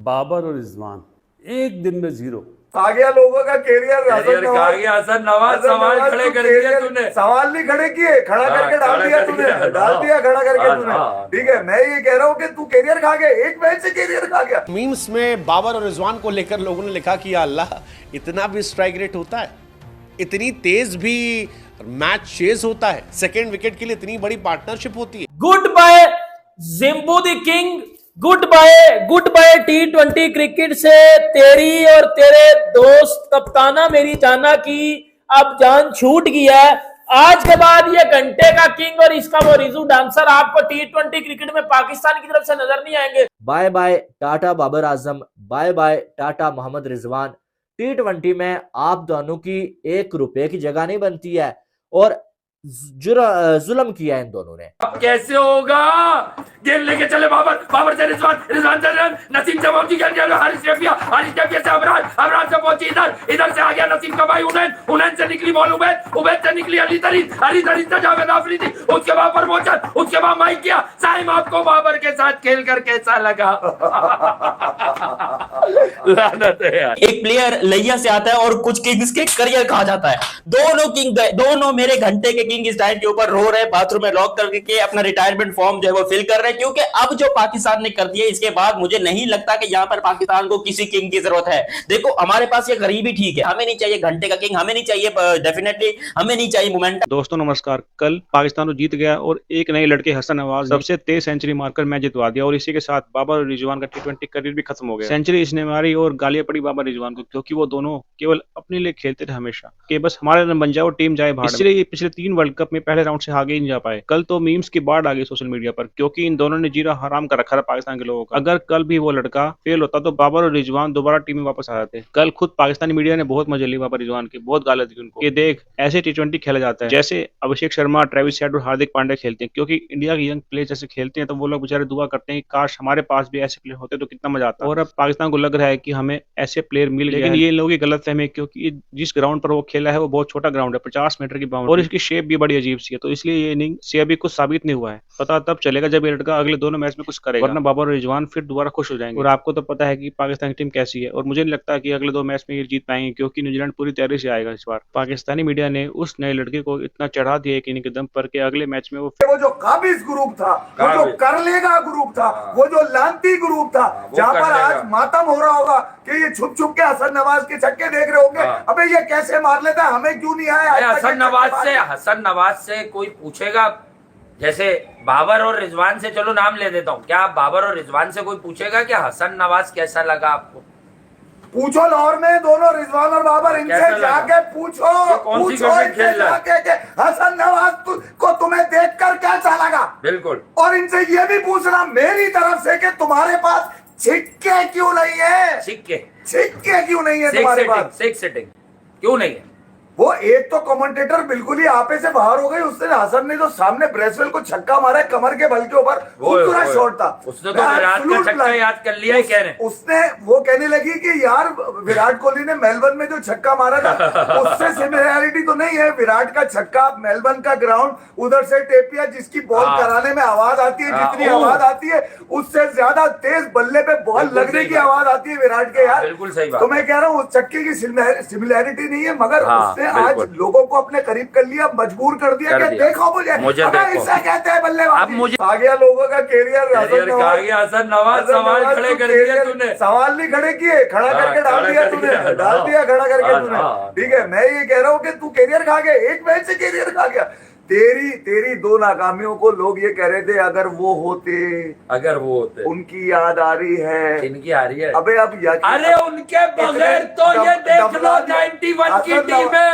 बाबर और रिजवान एक दिन में जीरो। आ गया लोगों का कैरियर खा गया हसन नवाज। सवाल खड़े कर दिए तूने। सवाल नहीं खड़े किए, खड़ा करके डाल दिया तूने, डाल दिया खड़ा करके तूने। ठीक है, मैं ये कह रहा हूँ कि तू कैरियर खा गया, एक मैच से कैरियर खा गया। मीम्स में बाबर और रिजवान को लेकर लोगों ने लिखा कि या अल्लाह, इतना भी स्ट्राइक रेट होता है, इतनी तेज भी मैच चेज होता है, सेकंड विकेट के लिए इतनी बड़ी पार्टनरशिप होती है। Good bye jimbu the king, good bye T20 cricket से तेरी और तेरे दोस्त कप्ताना मेरी जाना की अब जान छूट गई है। आज के बाद ये घंटे का किंग और इसका वो रिजू डांसर आपको T20 क्रिकेट में पाकिस्तान की तरफ से नजर नहीं आएंगे। Bye bye tata Babar Azam, bye bye tata Mohammad Rizwan. T20 में आप दोनों की ₹1 की जगह नहीं बनती है और जुल्म किया इन दोनों ने। अब कैसे होगा? गेंद लेके चले बाबर, बाबर से रिजवान, रिजवान से नसीम से पहुंची गेंद, हारिस रफिया से अबराज, अबराज से पहुंची इधर से आ गया नसीम का भाई उनैन, उनैन से निकली बॉल उबैद, उबैद से निकली अली तरीन, अली तरीन से जावेद आफरीदी, उसके बाद प्रमोशन, उसके बाद माइक किया। साइम आपको बाबर के साथ खेलकर कैसा लगा? लानत है यार। एक प्लेयर लैया से आता है और कुछ किंग्स के करियर कहा जाता है। दोनों किंग गए, दोनों मेरे घंटे के किंग इस टाइम के ऊपर रो रहे, बाथरूम में लॉक करके अपना रिटायरमेंट फॉर्म जो है वो फिल कर रहे हैं, क्योंकि अब जो पाकिस्तान ने कर दिया इसके बाद मुझे नहीं लगता कि यहां पर पाकिस्तान को किसी किंग की जरूरत है। देखो हमारे पास ये गरीबी ठीक है, हमें नहीं चाहिए घंटे का किंग, हमें नहीं चाहिए डेफिनेटली, हमें नहीं चाहिए मोमेंट। दोस्तों नमस्कार। कल पाकिस्तान तो जीत गया और एक नए लड़के हसन नवाज सबसे तेज सेंचुरी मारकर मैच जितवा दिया और इसी के साथ बाबर और रिजवान का T20 करियर भी खत्म हो गया। सेंचुरी इसने मारी और गालियां पड़ी बाबर रिजवान को, क्योंकि वो दोनों केवल अपने लिए खेलते थे हमेशा कि बस हमारे रन बन जाए और टीम जाए बाहर। इसलिए पिछले 3 वर्ल्ड कप में पहले राउंड से आगे ही नहीं जा पाए। कल तो मीम्स की बाढ़ आ गई सोशल मीडिया पर, क्योंकि इन दोनों ने जीरा हराम कर रखा था पाकिस्तान के लोगों का। अगर कल भी वो लड़का फेल होता तो बाबर और रिजवान दोबारा टीम में वापस आ जाते। कल खुद पाकिस्तानी मीडिया ने बहुत मजे ली बाबर रिजवान की, बहुत गालियां दी उनको कि देख ऐसे T20 खेला जाता है जैसे अभिषेक शर्मा, ट्रेविस हेड और हार्दिक पांड्या खेलते हैं, क्योंकि इंडिया के यंग प्लेयर जैसे खेलते हैं तो वो लोग बेचारे दुआ करते हैं कि काश हमारे पास भी ऐसे प्लेयर होते तो कितना मजा आता। और अब पाकिस्तान को लग रहा है कि हमें ऐसे प्लेयर मिल गए, लेकिन ये लोगों की गलत फहमी है, क्योंकि जिस ग्राउंड पर वो खेला है वो बहुत छोटा ग्राउंड है, 50 मीटर की बाउंड्री, और इसकी शेप भी बड़ी अजीब सी है, तो इसलिए ये इनिंग से अभी कुछ साबित नहीं हुआ है। पता तब चलेगा जब ये लड़का अगले दोनों मैच में कुछ करेगा, वरना बाबर और रिजवान फिर दोबारा खुश हो जाएंगे। और आपको तो पता है कि पाकिस्तान की टीम कैसी है, और मुझे नहीं लगता कि अगले 2 मैच में ये जीत पाएंगे, क्योंकि न्यूजीलैंड पूरी तैयारी से आएगा इस बार। पाकिस्तानी मीडिया ने उस नए लड़के को इतना चढ़ा दिया एक इनिंग के दम पर कि अगले मैच में वो जो काबिज ग्रुप था, वो जो कर लेगा ग्रुप था, वो जो लांती ग्रुप था, जहां पर आज मातम हो रहा होगा कि ये छुप छुप के हसन नवाज के छक्के देख रहे होंगे, अबे ये कैसे मार लेता है, हमें क्यों नहीं आया? हसन नवाज से कोई पूछेगा, जैसे बाबर और रिजवान से चलो नाम ले देता हूँ, क्या बाबर और रिजवान से कोई पूछेगा कि हसन नवाज कैसा लगा आपको? पूछो लाहौर में दोनों रिजवान और बाबर, इनसे जाके पूछो, जाके हसन नवाज को तुम्हें देखकर कैसा लगा। बिल्कुल। और इनसे ये भी पूछना मेरी तरफ से कि तुम्हारे पास छिक्के क्यों नहीं है? छिक्के क्यों नहीं है तुम्हारे पास? सिक्स सेटिंग क्यों नहीं है? वो एक तो कमेंटेटर बिल्कुल ही आपे से बाहर हो गई, उसने हसन ने जो सामने ब्रेसवेल को छक्का मारा कमर के बल के ऊपर, खूबसूरत शॉट था। उसने तो विराट का छक्का याद कर लिया, कह रहे उसने वो कहने लगी कि यार विराट कोहली ने मेलबर्न में जो छक्का मारा था उससे सिमिलैरिटी तो नहीं है। विराट का छक्का, मेलबर्न का ग्राउंड, उधर से टेपिया जिसकी बॉल कराने में आवाज आती है, जितनी आवाज आती है उससे ज्यादा तेज बल्ले पे बॉल लगने की आवाज आती है विराट के। यार बिल्कुल सही बात। तो मैं कह रहा हूँ उस छक्के की सिमिलैरिटी नहीं है, मगर उसने आज लोगों को अपने करीब कर लिया, मजबूर कर दिया कि देखो मुझे इससे कहते हैं बल्लेबाजी। आ गया लोगों का कैरियर हसन नवाज। सवाल खड़े कर दिए तूने। सवाल नहीं खड़े किए, खड़ा करके डाल दिया तूने, डाल दिया खड़ा करके तूने। ठीक है, मैं ये कह रहा हूँ कि तू कैरियर खा गया, एक मैच से कैरियर खा गया। तेरी 2 नाकामियों को लोग ये कह रहे थे अगर वो होते उनकी याद आ रही है। इनकी आ रही है? अबे अब अरे उनके बगैर तो ये देख लो 91 की टीम है,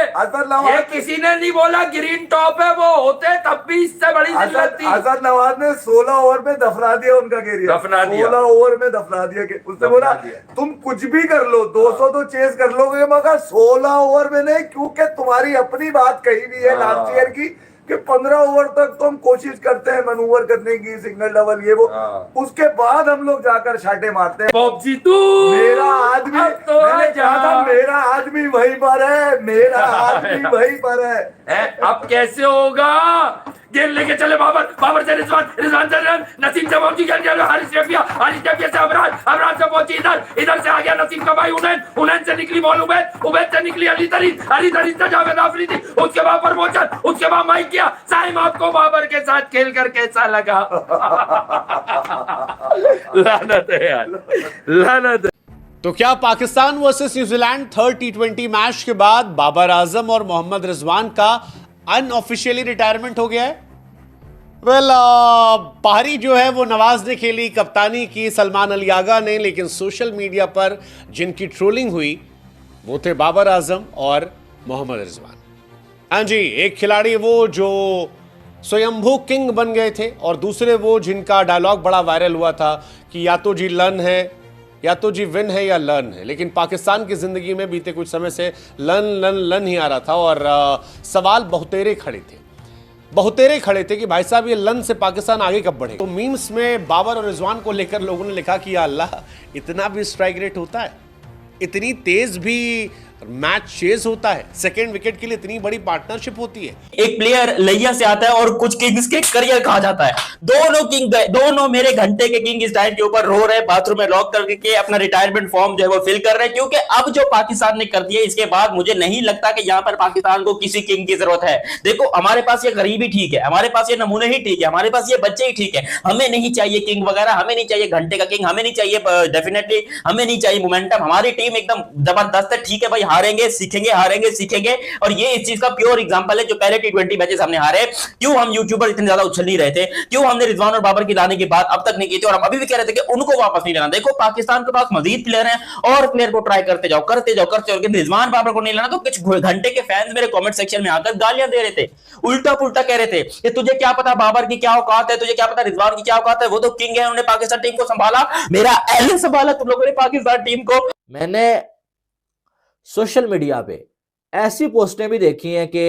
ये किसी ने नहीं बोला ग्रीन टॉप है, वो होते तब भी इससे बड़ी जिल्लत थी। हसन नवाज ने 16 ओवर में दफना दिया उनका कैरियर, 16 ओवर में दफना दिया। उसने बोला तुम कुछ भी कर लो, 200 तो चेस कर लोगे मगर 16 ओवर में नहीं, क्योंकि तुम्हारी अपनी बात कही भी है लास्ट ईयर की कि 15 ओवर तक तो हम कोशिश करते हैं मैनूवर करने की, सिंगल डबल ये वो, उसके बाद हम लोग जाकर शाटे मारते हैं। मेरा आदमी, मैंने कहा था मेरा आदमी वहीं पर है, मेरा आदमी वहीं पर है। अब कैसे होगा? गेंद लेके चले बाबर से रिजवान से रन, नसीम से पहुंची गेंद, हारिस रफिया से अबराज से पहुंची इधर से आ गया नसीम का भाई उनैन से निकली बॉल उबैद से निकली अली तरीन से जावेद आफरीदी, उसके बाद प्रमोशन, उसके बाद माइक किया। साइम आपको बाबर के साथ खेल कर कैसा लगा? लानत है यार, लानत है। तो क्या पाकिस्तान वर्सेस न्यूजीलैंड थर्ड टी20 मैच के बाद बाबर आजम और मोहम्मद रिजवान का अनऑफिशियली रिटायरमेंट हो गया है? पारी जो है वो नवाज ने खेली, कप्तानी की सलमान अली आगा ने, लेकिन सोशल मीडिया पर जिनकी ट्रोलिंग हुई वो थे बाबर आजम और मोहम्मद रिजवान। हाँ जी, एक खिलाड़ी वो जो स्वयंभू किंग बन गए थे और दूसरे वो जिनका डायलॉग बड़ा वायरल हुआ था कि या तो जी लन है, या तो जी विन है या लर्न है। लेकिन पाकिस्तान की जिंदगी में बीते कुछ समय से लन ही आ रहा था और सवाल बहुतेरे खड़े थे कि भाई साहब ये लन से पाकिस्तान आगे कब बढ़े। तो मीम्स में बाबर और रिजवान को लेकर लोगों ने लिखा कि या अल्लाह, इतना भी स्ट्राइक रेट होता है, इतनी तेज भी मैच चेज होता है, सेकंड विकेट के लिए इतनी बड़ी पार्टनरशिप होती है। एक प्लेयर लैया से आता है और कुछ किंग्स के करियर कहा जाता है। दोनों मेरे घंटे के किंग इस टाइम के ऊपर रो रहे, बाथरूम में लॉक करके अपना रिटायरमेंट फॉर्म जो है वो फिल कर रहे हैं, क्योंकि अब जो पाकिस्तान ने कर दिया इसके बाद मुझे नहीं लगता कि यहां पर पाकिस्तान को किसी किंग की जरूरत है। देखो, हमारे पास ये गरीबी ठीक है, हमारे पास ये नमूने ही ठीक है, हमारे पास ये बच्चे ही ठीक है। हमें नहीं चाहिए किंग वगैरह, हमें नहीं चाहिए घंटे का किंग, हमें नहीं चाहिए डेफिनेटली, हमें नहीं चाहिए मोमेंटम। हमारी टीम एकदम जबरदस्त है। ठीक है भाई, हारेंगे सीखेंगे, हारेंगे सीखेंगे, और ये इस चीज का प्योर एग्जांपल है। जो पहले टी20 मैचेस हमने हारे, क्यों हम यूट्यूबर इतने ज्यादा उछल नहीं रहे थे, क्यों हमने रिजवान और बाबर की लाने की बात अब तक नहीं की थी, और हम अभी भी कह रहे थे कि उनको वापस नहीं लाना। देखो, पाकिस्तान के पास मजीद प्लेयर हैं और प्लेयर को ट्राई करते जाओ, रिजवान बाबर को नहीं लाना। तो कुछ घंटे के फैंस मेरे कमेंट सेक्शन में आकर गालियां दे रहे थे, उल्टा पुल्टा कह रहे थे कि तुझे क्या पता बाबर की क्या औकात है, तुझे क्या पता रिजवान की क्या औकात है, वो तो किंग है, उन्होंने पाकिस्तान टीम को संभाला, मेरा एल संभाला तुम लोगों ने पाकिस्तान टीम को। मैंने सोशल मीडिया पे ऐसी पोस्टें भी देखी हैं कि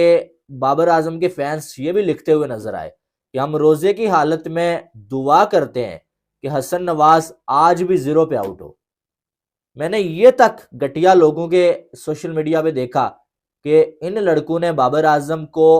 बाबर आजम के फैंस ये भी लिखते हुए नजर आए कि हम रोजे की हालत में दुआ करते हैं कि हसन नवाज आज भी 0 पे आउट हो। मैंने ये तक घटिया लोगों के सोशल मीडिया पे देखा कि इन लड़कों ने बाबर आजम को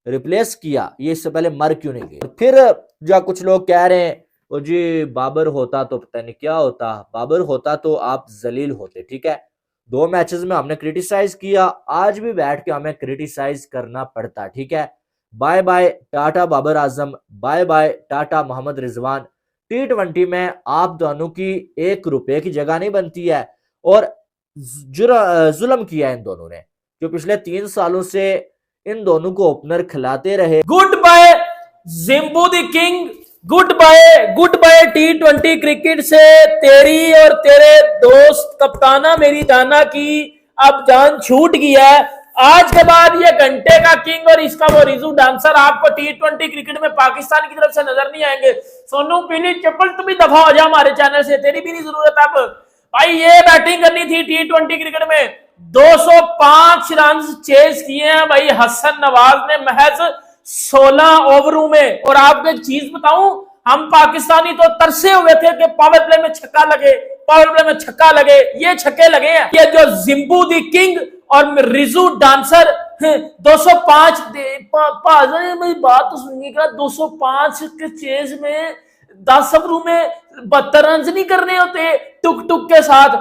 रिप्लेस किया, ये इससे पहले मर क्यों नहीं गए। फिर जो कुछ लोग कह रहे हैं वो जी बाबर होता तो पता नहीं क्या होता, बाबर होता तो आप जलील होते। ठीक है, 2 मैचेस में हमने क्रिटिसाइज किया, आज भी बैठ के हमें क्रिटिसाइज करना पड़ता। ठीक है, bye bye tata Babar Azam, bye bye tata Mohammad Rizwan. टी20 में आप दोनों की 1 रुपए की जगह नहीं बनती है, और जुल्म किया इन दोनों ने, जो पिछले 3 सालों से इन दोनों को ओपनर खिलाते रहे। Good bye jimbu the king, good bye टी20 क्रिकेट से तेरी और तेरे दोस्त कप्ताना मेरी जाना की अब जान छूट गया है। आज के बाद ये घंटे का किंग और इसका वो रिजू डांसर आपको टी20 क्रिकेट में पाकिस्तान की तरफ से नजर नहीं आएंगे। सोनू पीली चप्पल तुम भी दफा हो जा हमारे चैनल से, तेरी भी नहीं जरूरत। अब भाई ये बैटिंग करनी थी टी20 क्रिकेट में, 205 रन चेज किए हैं भाई हसन नवाज ने महज 16 ओवरों में। और आपको एक चीज बताऊं, हम पाकिस्तानी तो तरसे हुए थे कि पावर प्ले में छक्का लगे, पावर प्ले में छक्का लगे, ये छक्के लगे हैं। ये जो जिम्बू दी किंग और रिजू डांसर 205 बात तो सुनिएगा, 205 के चेज में 10 ओवरों में 72 रन नहीं करने होते टुक टुक के साथ।